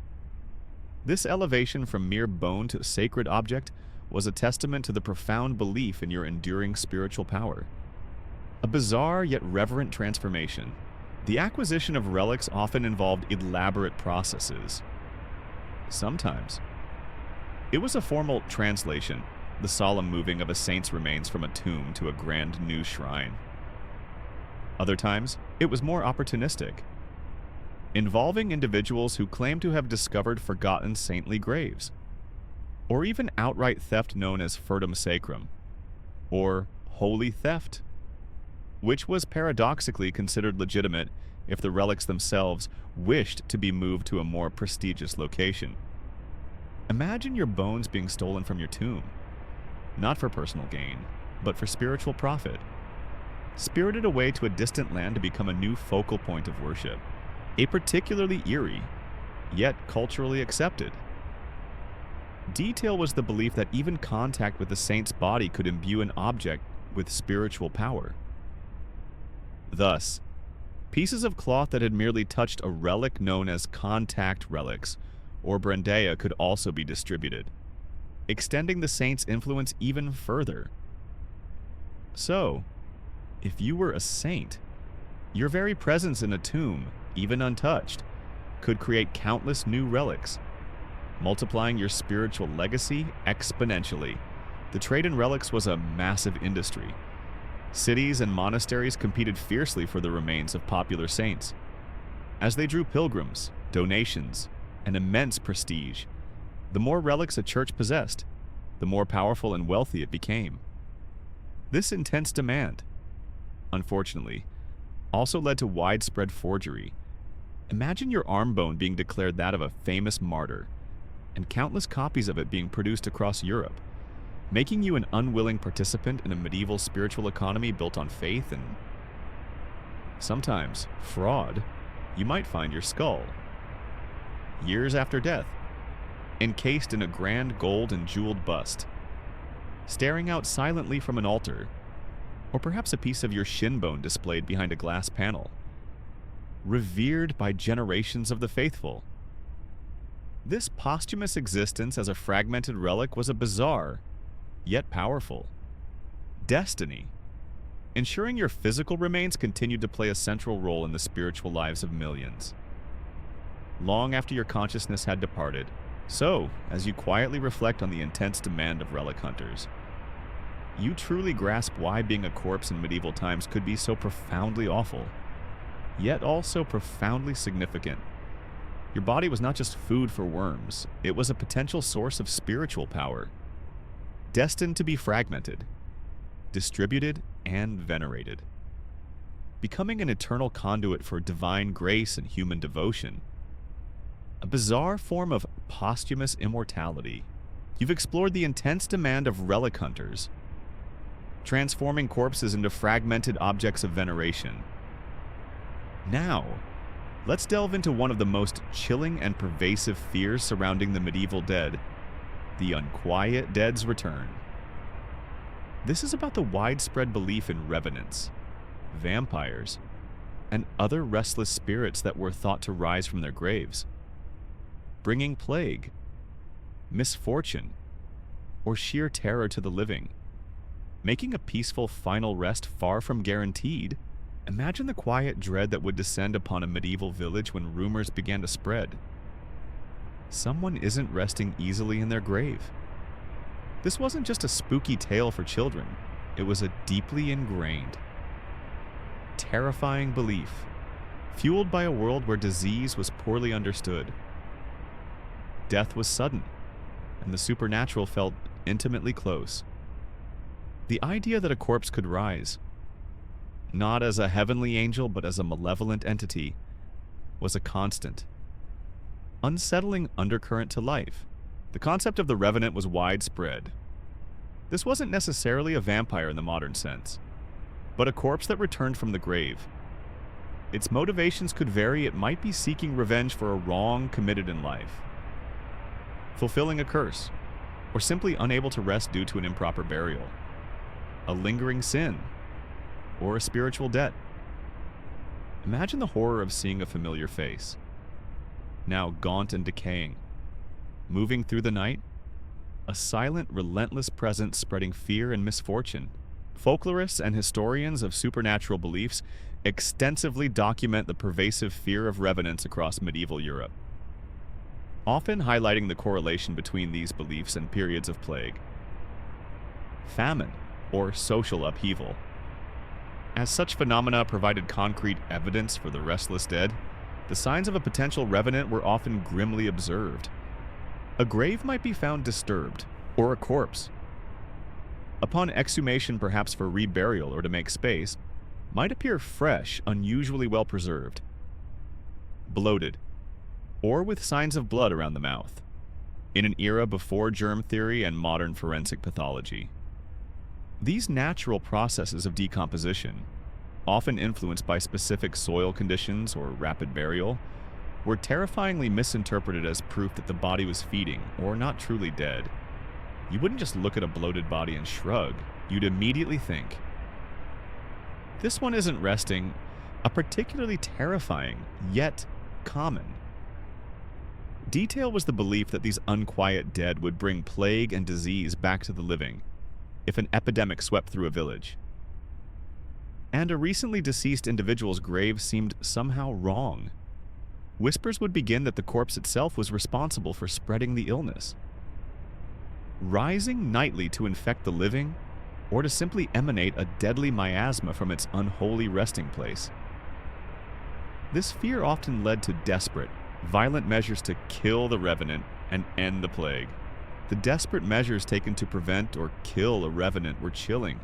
This elevation from mere bone to sacred object was a testament to the profound belief in your enduring spiritual power. A bizarre yet reverent transformation. The acquisition of relics often involved elaborate processes. Sometimes, it was a formal translation, the solemn moving of a saint's remains from a tomb to a grand new shrine. Other times, it was more opportunistic, involving individuals who claimed to have discovered forgotten saintly graves, or even outright theft known as furtum sacrum, or holy theft, which was paradoxically considered legitimate if the relics themselves wished to be moved to a more prestigious location. Imagine your bones being stolen from your tomb, not for personal gain, but for spiritual profit, spirited away to a distant land to become a new focal point of worship, a particularly eerie, yet culturally accepted. Detail was the belief that even contact with the saint's body could imbue an object with spiritual power. Thus, pieces of cloth that had merely touched a relic known as contact relics or brandeia could also be distributed, extending the saint's influence even further. So, if you were a saint, your very presence in a tomb, even untouched, could create countless new relics, multiplying your spiritual legacy exponentially. The trade in relics was a massive industry. Cities and monasteries competed fiercely for the remains of popular saints. As they drew pilgrims, donations, and immense prestige, the more relics a church possessed, the more powerful and wealthy it became. This intense demand, unfortunately, also led to widespread forgery. Imagine your arm bone being declared that of a famous martyr, and countless copies of it being produced across Europe, making you an unwilling participant in a medieval spiritual economy built on faith and, sometimes, fraud. You might find your skull, years after death, encased in a grand gold and jeweled bust, staring out silently from an altar, or perhaps a piece of your shin bone displayed behind a glass panel, revered by generations of the faithful. This posthumous existence as a fragmented relic was a bizarre, yet powerful destiny, ensuring your physical remains continued to play a central role in the spiritual lives of millions, long after your consciousness had departed. So, as you quietly reflect on the intense demand of relic hunters, you truly grasp why being a corpse in medieval times could be so profoundly awful, yet also profoundly significant. Your body was not just food for worms, it was a potential source of spiritual power, destined to be fragmented, distributed, and venerated, becoming an eternal conduit for divine grace and human devotion. A bizarre form of posthumous immortality. You've explored the intense demand of relic hunters, transforming corpses into fragmented objects of veneration. Now, let's delve into one of the most chilling and pervasive fears surrounding the medieval dead, the unquiet dead's return. This is about the widespread belief in revenants, vampires, and other restless spirits that were thought to rise from their graves, bringing plague, misfortune, or sheer terror to the living, making a peaceful final rest far from guaranteed. Imagine the quiet dread that would descend upon a medieval village when rumors began to spread. Someone isn't resting easily in their grave. This wasn't just a spooky tale for children. It was a deeply ingrained, terrifying belief, fueled by a world where disease was poorly understood. Death was sudden, and the supernatural felt intimately close. The idea that a corpse could rise, not as a heavenly angel but as a malevolent entity, was a constant, unsettling undercurrent to life. The concept of the revenant was widespread. This wasn't necessarily a vampire in the modern sense, but a corpse that returned from the grave. Its motivations could vary. It might be seeking revenge for a wrong committed in life, fulfilling a curse, or simply unable to rest due to an improper burial, a lingering sin, or a spiritual debt. Imagine the horror of seeing a familiar face, now gaunt and decaying, moving through the night, a silent, relentless presence spreading fear and misfortune. Folklorists and historians of supernatural beliefs extensively document the pervasive fear of revenants across medieval Europe, often highlighting the correlation between these beliefs and periods of plague, famine, or social upheaval. As such phenomena provided concrete evidence for the restless dead, the signs of a potential revenant were often grimly observed. A grave might be found disturbed, or a corpse, upon exhumation perhaps for reburial or to make space, might appear fresh, unusually well preserved, bloated, or with signs of blood around the mouth, in an era before germ theory and modern forensic pathology. These natural processes of decomposition, often influenced by specific soil conditions or rapid burial, were terrifyingly misinterpreted as proof that the body was feeding or not truly dead. You wouldn't just look at a bloated body and shrug. You'd immediately think, this one isn't resting, a particularly terrifying, yet common. Detail was the belief that these unquiet dead would bring plague and disease back to the living if an epidemic swept through a village. And a recently deceased individual's grave seemed somehow wrong. Whispers would begin that the corpse itself was responsible for spreading the illness, rising nightly to infect the living, or to simply emanate a deadly miasma from its unholy resting place. This fear often led to desperate, violent measures to kill the revenant and end the plague. The desperate measures taken to prevent or kill a revenant were chilling.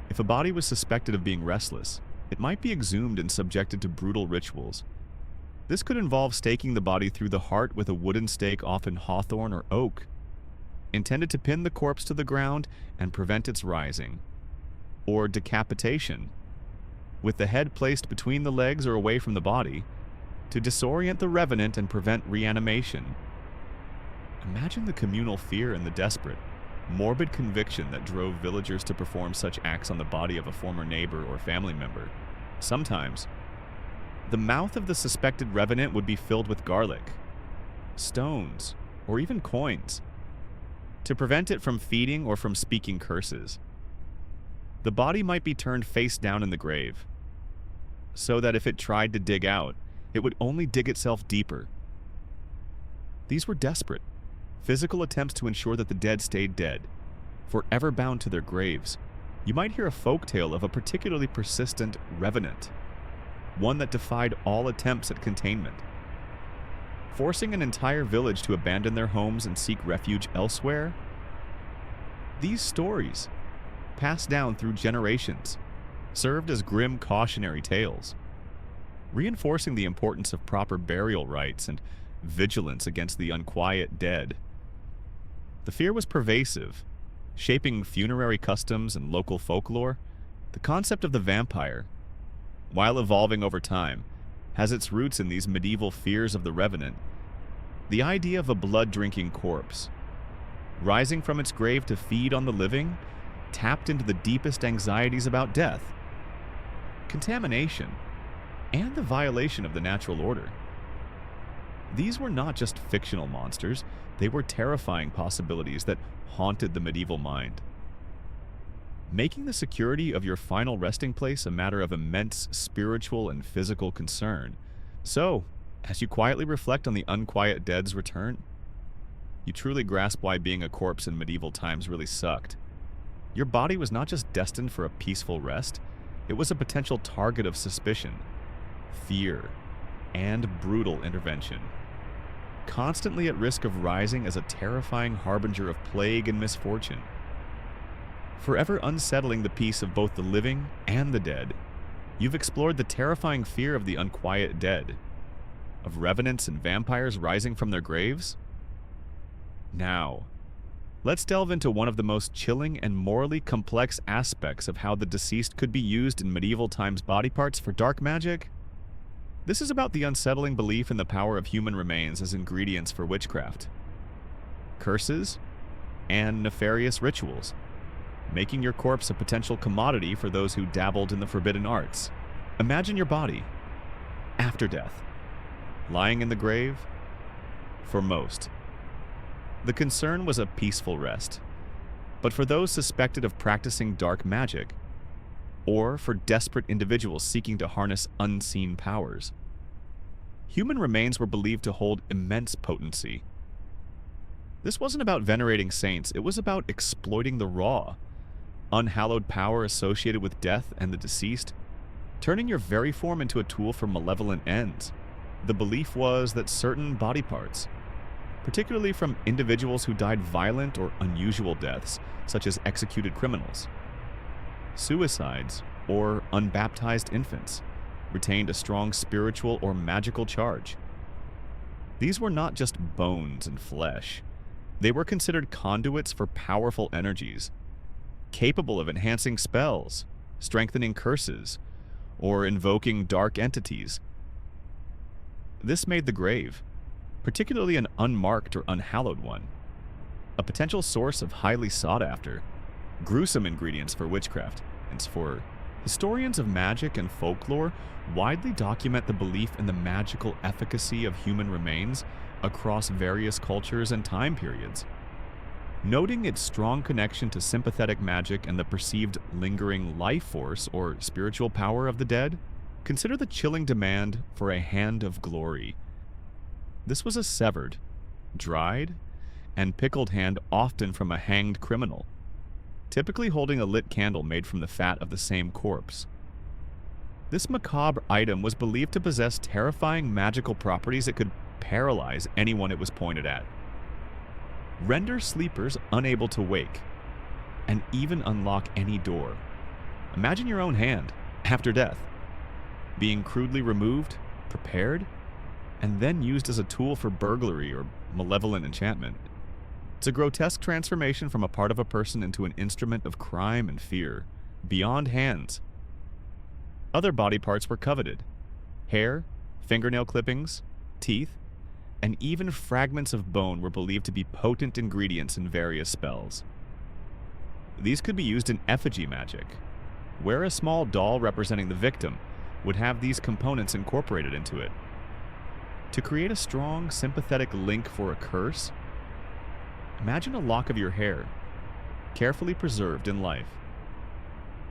If a body was suspected of being restless, it might be exhumed and subjected to brutal rituals. This could involve staking the body through the heart with a wooden stake, often hawthorn or oak, intended to pin the corpse to the ground and prevent its rising, or decapitation, with the head placed between the legs or away from the body, to disorient the revenant and prevent reanimation. Imagine the communal fear and the desperate, morbid conviction that drove villagers to perform such acts on the body of a former neighbor or family member. Sometimes, the mouth of the suspected revenant would be filled with garlic, stones, or even coins, to prevent it from feeding or from speaking curses. The body might be turned face down in the grave, so that if it tried to dig out, it would only dig itself deeper. These were desperate, physical attempts to ensure that the dead stayed dead, forever bound to their graves. You might hear a folktale of a particularly persistent revenant, one that defied all attempts at containment, forcing an entire village to abandon their homes and seek refuge elsewhere. These stories, passed down through generations, served as grim cautionary tales, reinforcing the importance of proper burial rites and vigilance against the unquiet dead. The fear was pervasive, shaping funerary customs and local folklore. The concept of the vampire, while evolving over time, has its roots in these medieval fears of the revenant. The idea of a blood-drinking corpse, rising from its grave to feed on the living, tapped into the deepest anxieties about death, contamination, and the violation of the natural order. These were not just fictional monsters, they were terrifying possibilities that haunted the medieval mind, making the security of your final resting place a matter of immense spiritual and physical concern. So, as you quietly reflect on the unquiet dead's return, you truly grasp why being a corpse in medieval times really sucked. Your body was not just destined for a peaceful rest, it was a potential target of suspicion, fear, and brutal intervention, constantly at risk of rising as a terrifying harbinger of plague and misfortune, forever unsettling the peace of both the living and the dead. You've explored the terrifying fear of the unquiet dead, of revenants and vampires rising from their graves. Now, let's delve into one of the most chilling and morally complex aspects of how the deceased could be used in medieval times body parts for dark magic. This is about the unsettling belief in the power of human remains as ingredients for witchcraft, curses, and nefarious rituals, making your corpse a potential commodity for those who dabbled in the forbidden arts. Imagine your body, after death, lying in the grave, for most, The concern was a peaceful rest, but for those suspected of practicing dark magic, or for desperate individuals seeking to harness unseen powers. Human remains were believed to hold immense potency. This wasn't about venerating saints, it was about exploiting the raw, unhallowed power associated with death and the deceased, turning your very form into a tool for malevolent ends. The belief was that certain body parts, particularly from individuals who died violent or unusual deaths, such as executed criminals, suicides, or unbaptized infants, retained a strong spiritual or magical charge. These were not just bones and flesh. They were considered conduits for powerful energies, capable of enhancing spells, strengthening curses, or invoking dark entities. This made the grave, particularly an unmarked or unhallowed one, a potential source of highly sought-after, gruesome ingredients for witchcraft. And for historians of magic and folklore widely document the belief in the magical efficacy of human remains across various cultures and time periods. Noting its strong connection to sympathetic magic and the perceived lingering life force or spiritual power of the dead, consider the chilling demand for a hand of glory. This was a severed, dried, and pickled hand, often from a hanged criminal, typically holding a lit candle made from the fat of the same corpse. This macabre item was believed to possess terrifying magical properties that could paralyze anyone it was pointed at, render sleepers unable to wake, and even unlock any door. Imagine your own hand, after death, being crudely removed, prepared, and then used as a tool for burglary or malevolent enchantment. It's a grotesque transformation from a part of a person into an instrument of crime and fear, beyond hands. Other body parts were coveted. Hair, fingernail clippings, teeth, and even fragments of bone were believed to be potent ingredients in various spells. These could be used in effigy magic, where a small doll representing the victim would have these components incorporated into it. To create a strong, sympathetic link for a curse, imagine a lock of your hair, carefully preserved in life,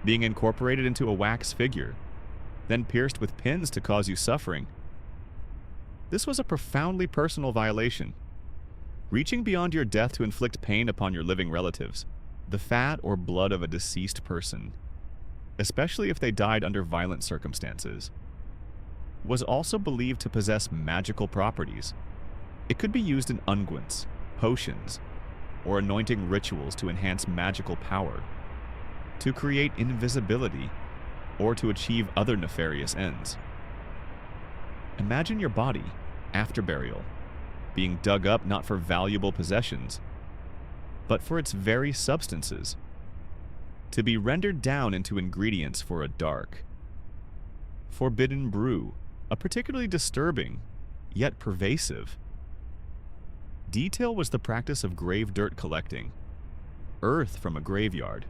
being incorporated into a wax figure, then pierced with pins to cause you suffering. This was a profoundly personal violation, reaching beyond your death to inflict pain upon your living relatives. The fat or blood of a deceased person, especially if they died under violent circumstances, was also believed to possess magical properties. It could be used in unguents, potions, or anointing rituals to enhance magical power, to create invisibility, or to achieve other nefarious ends. Imagine your body, after burial, being dug up not for valuable possessions, but for its very substances, to be rendered down into ingredients for a dark, forbidden brew, a particularly disturbing, yet pervasive. Detail was the practice of grave dirt collecting, earth from a graveyard,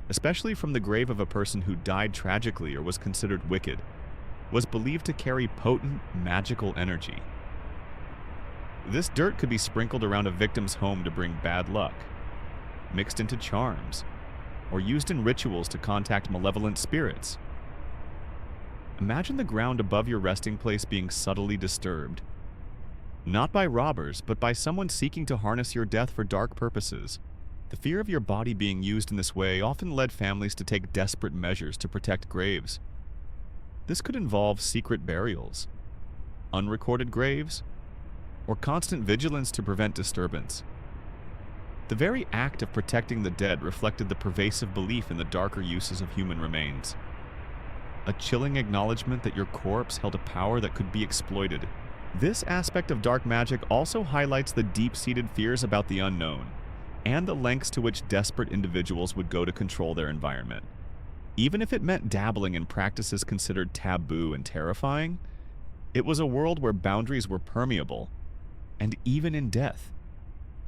especially from the grave of a person who died tragically or was considered wicked, was believed to carry potent magical energy. This dirt could be sprinkled around a victim's home to bring bad luck, mixed into charms, or used in rituals to contact malevolent spirits. Imagine the ground above your resting place being subtly disturbed, not by robbers, but by someone seeking to harness your death for dark purposes. The fear of your body being used in this way often led families to take desperate measures to protect graves. This could involve secret burials, unrecorded graves, or constant vigilance to prevent disturbance. The very act of protecting the dead reflected the pervasive belief in the darker uses of human remains. A chilling acknowledgement that your corpse held a power that could be exploited. This aspect of dark magic also highlights the deep-seated fears about the unknown, and the lengths to which desperate individuals would go to control their environment. Even if it meant dabbling in practices considered taboo and terrifying, it was a world where boundaries were permeable, and even in death,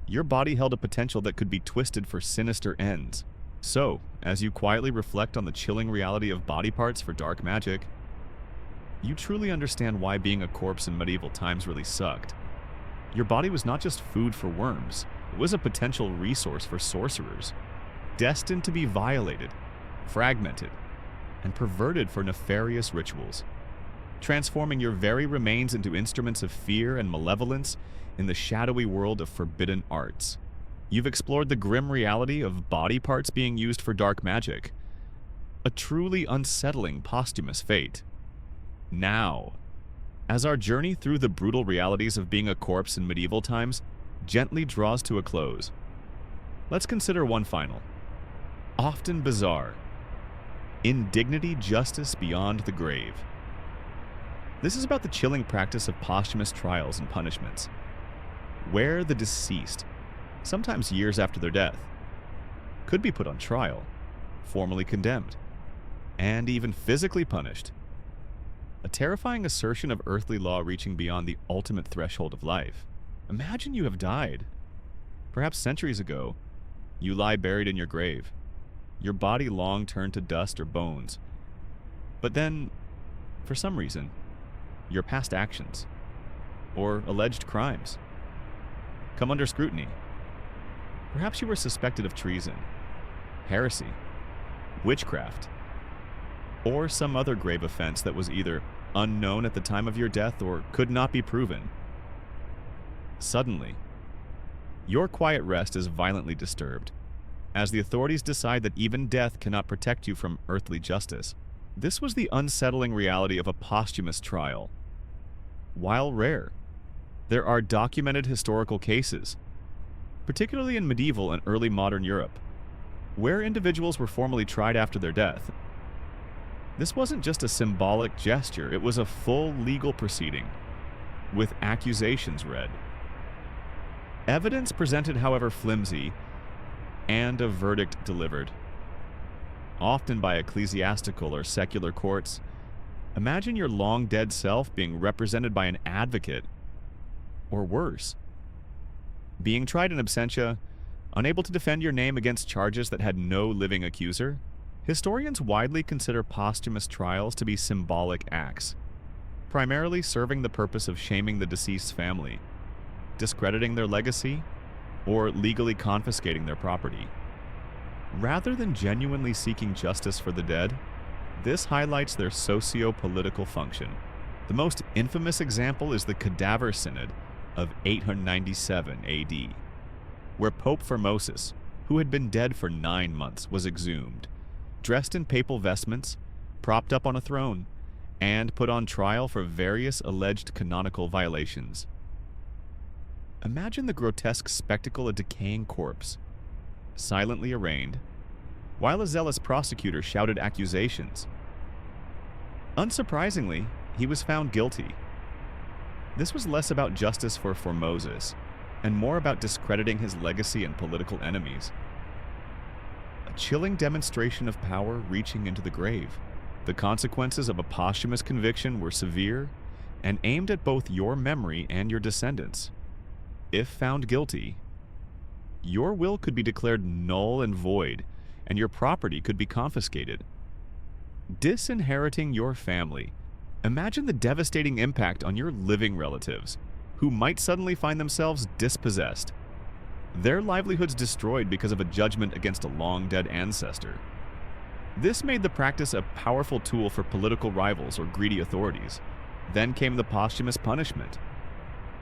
your body held a potential that could be twisted for sinister ends. So, as you quietly reflect on the chilling reality of body parts for dark magic, you truly understand why being a corpse in medieval times really sucked. Your body was not just food for worms, it was a potential resource for sorcerers, destined to be violated, fragmented, and perverted for nefarious rituals, transforming your very remains into instruments of fear and malevolence in the shadowy world of forbidden arts. You've explored the grim reality of body parts being used for dark magic, a truly unsettling posthumous fate. Now, as our journey through the brutal realities of being a corpse in medieval times gently draws to a close, let's consider one final, often bizarre, indignity justice beyond the grave. This is about the chilling practice of posthumous trials and punishments, where the deceased, sometimes years after their death, could be put on trial, formally condemned, and even physically punished. A terrifying assertion of earthly law reaching beyond the ultimate threshold of life. Imagine you have died. Perhaps centuries ago, you lie buried in your grave, your body long turned to dust or bones. But then, for some reason, your past actions, or alleged crimes, come under scrutiny. Perhaps you were suspected of treason, heresy, witchcraft, or some other grave offense that was either unknown at the time of your death or could not be proven. Suddenly, your quiet rest is violently disturbed, as the authorities decide that even death cannot protect you from earthly justice. This was the unsettling reality of a posthumous trial. While rare, there are documented historical cases, particularly in medieval and early modern Europe, where individuals were formally tried after their death. This wasn't just a symbolic gesture, it was a full legal proceeding, with accusations read. Evidence presented, however flimsy, and a verdict delivered, often by ecclesiastical or secular courts. Imagine your long-dead self being represented by an advocate, or worse, being tried in absentia, unable to defend your name against charges that had no living accuser. Historians widely consider posthumous trials to be symbolic acts, primarily serving the purpose of shaming the deceased's family, discrediting their legacy, or legally confiscating their property. Rather than genuinely seeking justice for the dead, this highlights their socio-political function. The most infamous example is the Cadaver Synod of 897 AD, where Pope Formosus, who had been dead for 9 months, was exhumed, dressed in papal vestments, propped up on a throne, and put on trial for various alleged canonical violations. Imagine the grotesque spectacle: a decaying corpse, silently arraigned, while a zealous prosecutor shouted accusations. Unsurprisingly, he was found guilty. This was less about justice for Formosus, and more about discrediting his legacy and political enemies. A chilling demonstration of power reaching into the grave. The consequences of a posthumous conviction were severe and aimed at both your memory and your descendants. If found guilty, your will could be declared null and void, and your property could be confiscated. Disinheriting your family. Imagine the devastating impact on your living relatives, who might suddenly find themselves dispossessed, their livelihoods destroyed because of a judgment against a long-dead ancestor. This made the practice a powerful tool for political rivals or greedy authorities. Then came the posthumous punishment,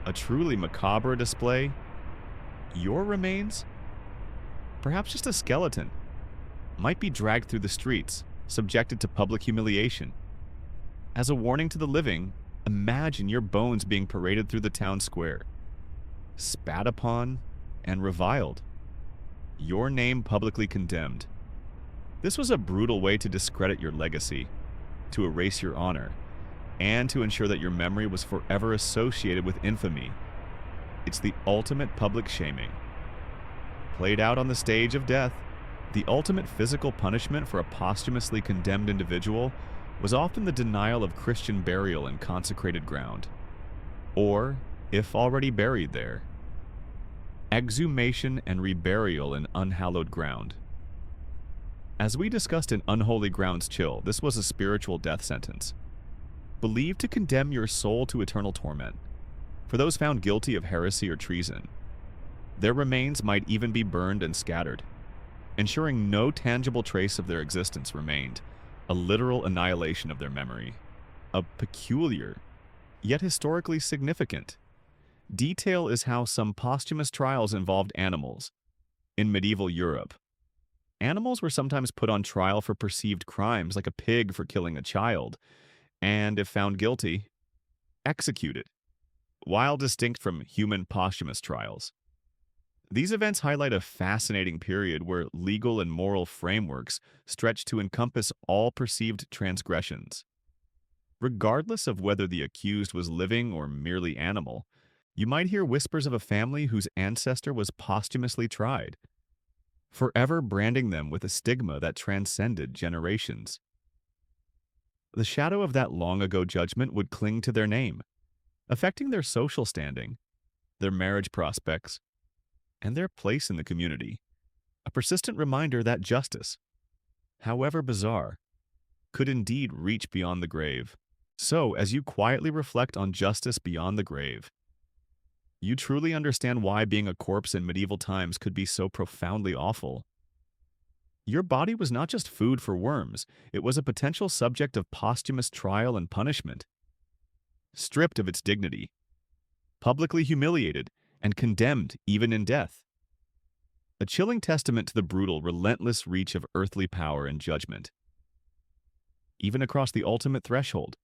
a truly macabre display. Your remains, perhaps just a skeleton, might be dragged through the streets, subjected to public humiliation. As a warning to the living, imagine your bones being paraded through the town square, spat upon and reviled, your name publicly condemned. This was a brutal way to discredit your legacy, to erase your honor, and to ensure that your memory was forever associated with infamy. It's the ultimate public shaming. Played out on the stage of death, the ultimate physical punishment for a posthumously condemned individual was often the denial of Christian burial in consecrated ground, or, if already buried there, exhumation and reburial in unhallowed ground. As we discussed in Unholy Grounds Chill, this was a spiritual death sentence, believed to condemn your soul to eternal torment. For those found guilty of heresy or treason, their remains might even be burned and scattered, ensuring no tangible trace of their existence remained, a literal annihilation of their memory. A peculiar, yet historically significant, detail is how some posthumous trials involved animals. In medieval Europe, animals were sometimes put on trial for perceived crimes, like a pig for killing a child, and, if found guilty, executed, while distinct from human posthumous trials. These events highlight a fascinating period where legal and moral frameworks stretched to encompass all perceived transgressions. Regardless of whether the accused was living or merely animal, you might hear whispers of a family whose ancestor was posthumously tried, forever branding them with a stigma that transcended generations. The shadow of that long-ago judgment would cling to their name, affecting their social standing, their marriage prospects, and their place in the community. A persistent reminder that justice, however bizarre, could indeed reach beyond the grave. So, as you quietly reflect on justice beyond the grave, you truly understand why being a corpse in medieval times could be so profoundly awful. Your body was not just food for worms, it was a potential subject of posthumous trial and punishment. Stripped of its dignity, publicly humiliated, and condemned even in death. A chilling testament to the brutal, relentless reach of earthly power and judgment. Even across the ultimate threshold,